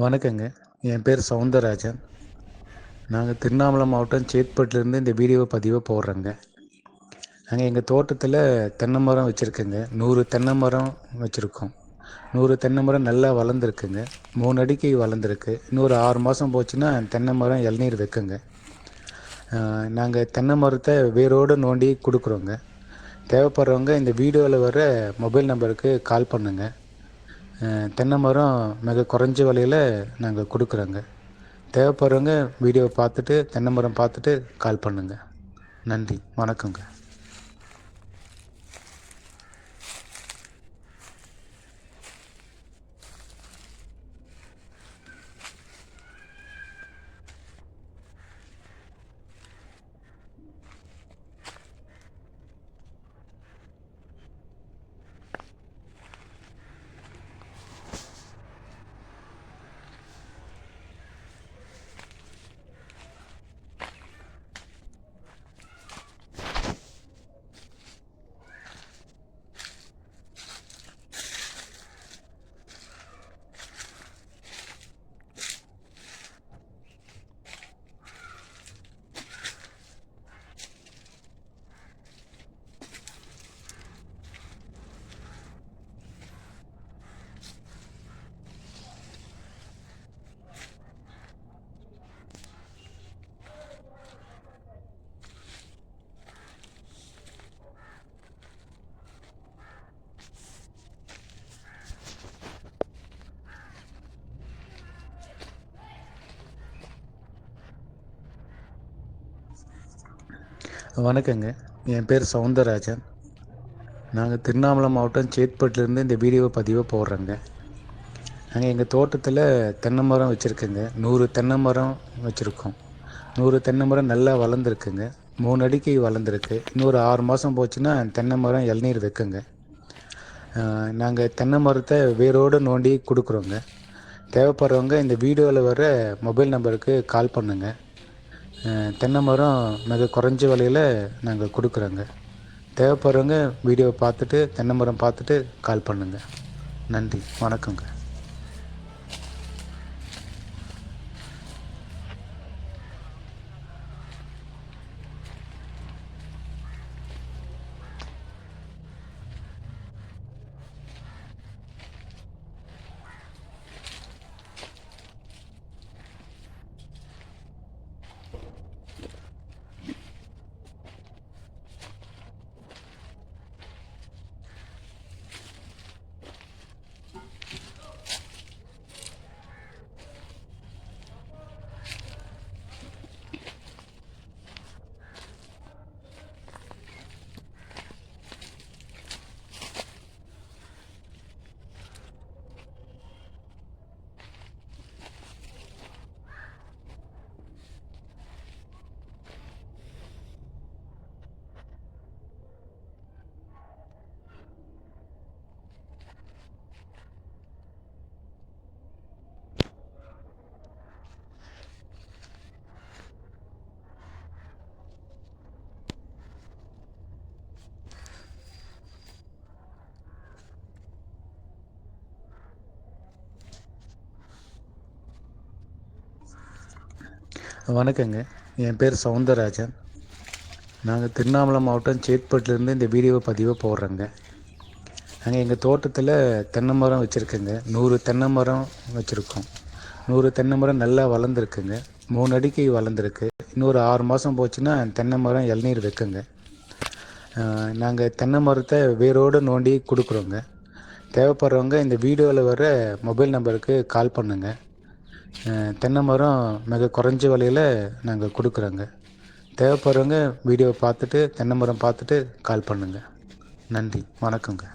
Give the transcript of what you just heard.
வணக்கங்க. என் பேர் சவுந்தரராஜன். நாங்க திருவண்ணாமலை மாவட்டம் சேத்பட்டுலேருந்து இந்த வீடியோ பதிவ போடுறோங்க. நாங்க எங்க தோட்டத்தில தென்னை மரம் வச்சுருக்கோங்க. 100 தென்னை மரம் வச்சுருக்கோம். 100 தென்னை மரம் நல்லா வளர்ந்துருக்குங்க. 3 அடிக்கு வளர்ந்துருக்கு. இன்னொரு 6 மாதம் போச்சுன்னா தென்னை மரம் இளநீர் வைக்குங்க. நாங்க தென்னை மரத்த வேரோடு நோண்டி குடுக்குறோங்க. தேவைப்படுறவங்க இந்த வீடியோவில் வர மொபைல் நம்பருக்கு கால் பண்ணுங்க. தென்னை மரம் மிக குறைஞ்ச விலையில நாங்க குடுக்குறோங்க. தேவைப்படுறவங்க வீடியோவை பார்த்துட்டு தென்னை மரம் பார்த்துட்டு கால் பண்ணுங்க. நன்றி, வணக்கங்க. வணக்கங்க. என் பேர் சவுந்தரராஜன். நாங்கள் திருவண்ணாமலை மாவட்டம் சேத்பட்டுலேருந்து இந்த வீடியோ பதிவை போடுறோங்க. நாங்கள் எங்கள் தோட்டத்தில் தென்னை மரம் வச்சுருக்கோங்க. 100 தென்னை மரம் வச்சுருக்கோம். 100 தென்னை மரம் நல்லா வளர்ந்துருக்குங்க. 3 அடிக்கு வளர்ந்துருக்கு. இன்னொரு 6 மாதம் போச்சுன்னா தென்னை மரம் இளநீர் வைக்குங்க. நாங்கள் தென்னை மரத்தை வேரோடு நோண்டி கொடுக்குறோங்க. தேவைப்படுறவங்க இந்த வீடியோவில் வர மொபைல் நம்பருக்கு கால் பண்ணுங்க. தென்னை மரம் மிக குறைஞ்ச விலையில் நாங்கள் கொடுக்குறோங்க. தேவைப்படுறவங்க வீடியோவை பார்த்துட்டு தென்னை மரம் பார்த்துட்டு கால் பண்ணுங்க. நன்றி, வணக்கங்க. வணக்கங்க. என் பேர் சவுந்தரராஜன். நாங்கள் திருவண்ணாமலை மாவட்டம் சேத்பட்டுலேருந்து இந்த வீடியோ பதிவை போடுறோங்க. நாங்கள் எங்கள் தோட்டத்தில் தென்னை மரம் வச்சுருக்கோங்க. 100 தென்னை மரம் வச்சுருக்கோம். 100 தென்னை மரம் நல்லா வளர்ந்துருக்குங்க. 3 அடிக்கு வளர்ந்துருக்கு. இன்னொரு 6 மாதம் போச்சுன்னா தென்னை மரம் இளநீர் வைக்குங்க. நாங்கள் தென்னை மரத்தை வேரோடு நோண்டி கொடுக்குறோங்க. தேவைப்படுறவங்க இந்த வீடியோவில் வர மொபைல் நம்பருக்கு கால் பண்ணுங்க. தென்னை மரம் மிக குறைஞ்ச விலையில் நாங்கள் கொடுக்குறோங்க. தேவைப்படுறவங்க வீடியோவை பார்த்துட்டு தென்னை மரம் பார்த்துட்டு கால் பண்ணுங்க. நன்றி, வணக்கங்க.